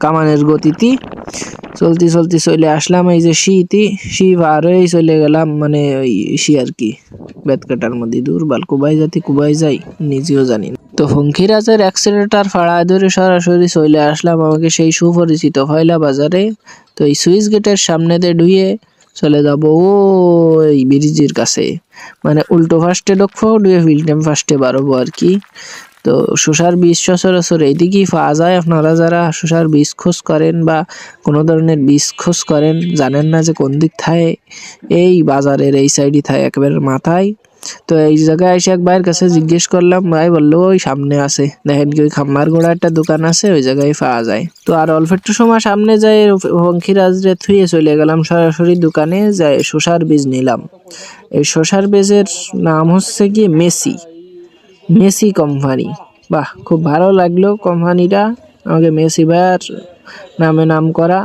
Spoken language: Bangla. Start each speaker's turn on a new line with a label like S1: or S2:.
S1: কামানের গতিতে চলতে চলতে চলে আসলাম এই যে শি পার হয়ে চলে গেলাম, মানে ওই আর কি বেত কাটার মধ্যে। দূর বাল কুবাই যাই নিজেও জানি না। তো ফঙ্কিরাজের অ্যাক্সিলেটার ফাড়ায় ধরে সরাসরি চলে আসলাম আমাকে সেই সুপরিচিত ফয়লা বাজারে। তো এই সুইচ গেটের সামনে দিয়ে ঢুয়ে চলে যাব ওই ব্রিজের কাছে, মানে উল্টো ফার্স্টে ঢুকবো, ঢুয়ে ফিল্টেম ফার্স্টে বাড়বো আর কি। তো শসার বীজ সচরাচর এইদিকেই পাওয়া যায়। আপনারা যারা শসার বীজ খোঁজ করেন বা কোনো ধরনের বীজ খোঁজ করেন, জানেন না যে কোন দিক থাকে, এই বাজারের এই সাইডই থাকে একেবারে মাথায়। তো এই জায়গায় এসে এক ভাইয়ের কাছে জিজ্ঞেস করলাম, ভাই বললো ওই সামনে আছে, দেখেন কি ওই খাম্বার গোড়া একটা দোকান আছে, ওই জায়গায় পাওয়া যায়। তো আর অল্প একটু সময় সামনে যাই ফঙ্কিরাজরে থুয়ে চলে গেলাম সরাসরি দোকানে, যাই শসার বীজ নিলাম। এই শসার বীজের নাম হচ্ছে কি মেসি কোম্পানি। বাহ, খুব ভালো লাগলো কোম্পানিটা, আমাকে মেসি ভাইয়ার নামে নাম করা।